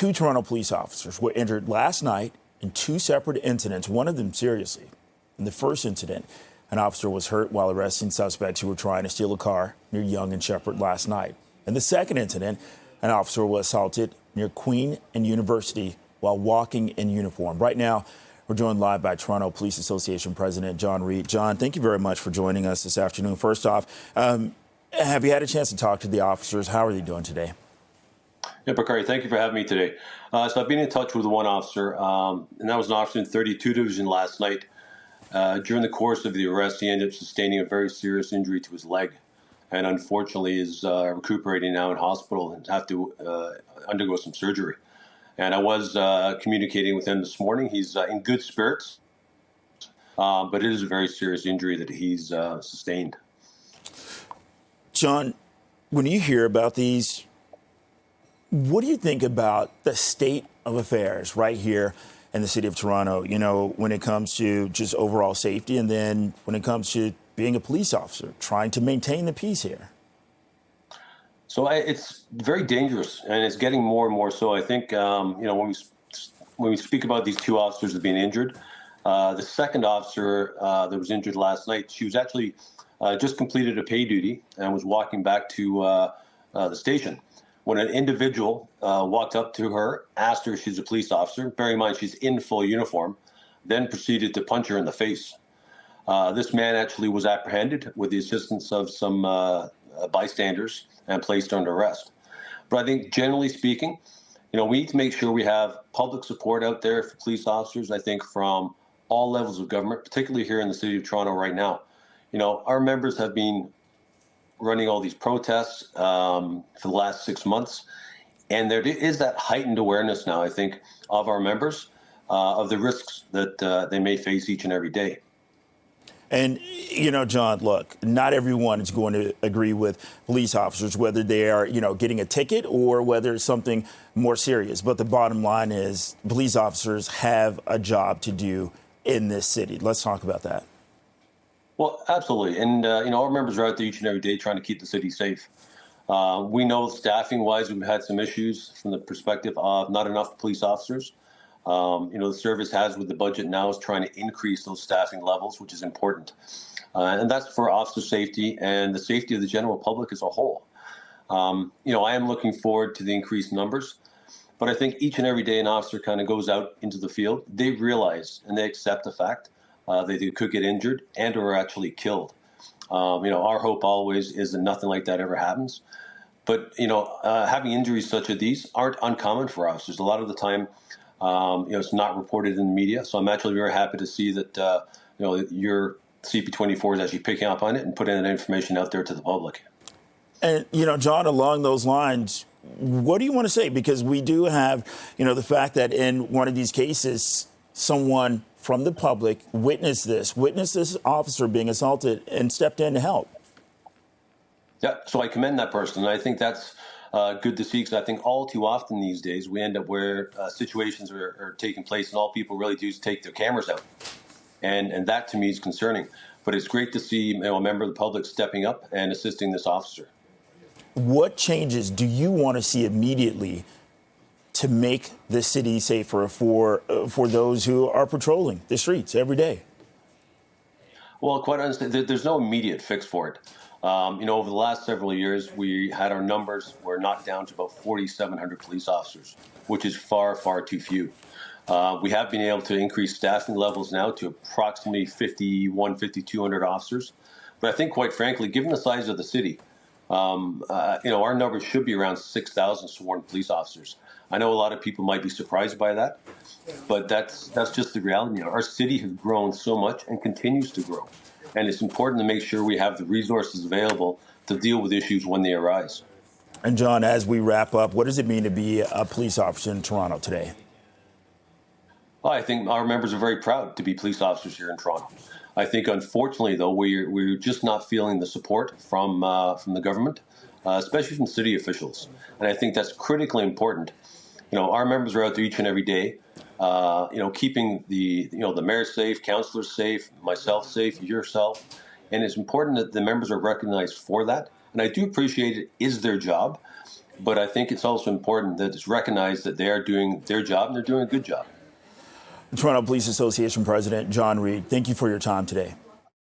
Two Toronto police officers were injured last night in two separate incidents, one of them seriously. In the first incident, an officer was hurt while arresting suspects who were trying to steal a car near Yonge and Sheppard last night. In the second incident, an officer was assaulted near Queen and University while walking in uniform. Right now, we're joined live by Toronto Police Association President John Reid. John, thank you very much for joining us this afternoon. First off, have you had a chance to talk to the officers? How are they doing today? Yeah, Bakari, thank you for having me today. So I've been in touch with one officer, and that was an officer in 32 Division last night. During the course of the arrest, he ended up sustaining a very serious injury to his leg, and unfortunately is recuperating now in hospital and have to undergo some surgery. And I was communicating with him this morning. He's in good spirits, but it is a very serious injury that he's sustained. John, when you hear about these, what do you think about the state of affairs right here in the city of Toronto, you know, when it comes to just overall safety and then when it comes to being a police officer, trying to maintain the peace here? So it's very dangerous, and it's getting more and more so. I think, when we speak about these two officers that have been injured, the second officer that was injured last night, she was actually just completed a pay duty and was walking back to the station when an individual walked up to her, asked her if she's a police officer, bearing in mind she's in full uniform, then proceeded to punch her in the face. This man actually was apprehended with the assistance of some bystanders and placed under arrest. But I think generally speaking, we need to make sure we have public support out there for police officers, I think from all levels of government, particularly here in the city of Toronto right now. Our members have been running all these protests for the last 6 months. And there is that heightened awareness now, I think, of our members, of the risks that they may face each and every day. And, John, look, not everyone is going to agree with police officers, whether they are, getting a ticket or whether it's something more serious. But the bottom line is police officers have a job to do in this city. Let's talk about that. Well, absolutely. And, our members are out there each and every day trying to keep the city safe. We know staffing-wise, we've had some issues from the perspective of not enough police officers. The service has with the budget now is trying to increase those staffing levels, which is important. And that's for officer safety and the safety of the general public as a whole. I am looking forward to the increased numbers, but I think each and every day an officer kind of goes out into the field, they realize and they accept the fact that they could get injured and or actually killed. Our hope always is that nothing like that ever happens. But, having injuries such as these aren't uncommon for officers. A lot of the time, it's not reported in the media. So I'm actually very happy to see that, your CP24 is actually picking up on it and putting that information out there to the public. And, John, along those lines, what do you want to say? Because we do have, the fact that in one of these cases, someone from the public witnessed this officer being assaulted and stepped in to help. Yeah, so I commend that person. And I think that's good to see, because I think all too often these days we end up where situations are taking place and all people really do is take their cameras out. And that to me is concerning. But it's great to see a member of the public stepping up and assisting this officer. What changes do you want to see immediately to make the city safer for those who are patrolling the streets every day? Well, quite honestly, there's no immediate fix for it. Over the last several years, we had our numbers were knocked down to about 4,700 police officers, which is far, far too few. We have been able to increase staffing levels now to approximately 5,200 officers. But I think, quite frankly, given the size of the city, our numbers should be around 6,000 sworn police officers. I know a lot of people might be surprised by that, but that's just the reality. Our city has grown so much and continues to grow. And it's important to make sure we have the resources available to deal with issues when they arise. And John, as we wrap up, what does it mean to be a police officer in Toronto today? Well, I think our members are very proud to be police officers here in Toronto. I think, unfortunately, though, we're just not feeling the support from the government, especially from city officials. And I think that's critically important. Our members are out there each and every day, keeping the mayor safe, councillors safe, myself safe, yourself. And it's important that the members are recognized for that. And I do appreciate it is their job. but I think it's also important that it's recognized that they are doing their job and they're doing a good job. Toronto Police Association President John Reid, thank you for your time today.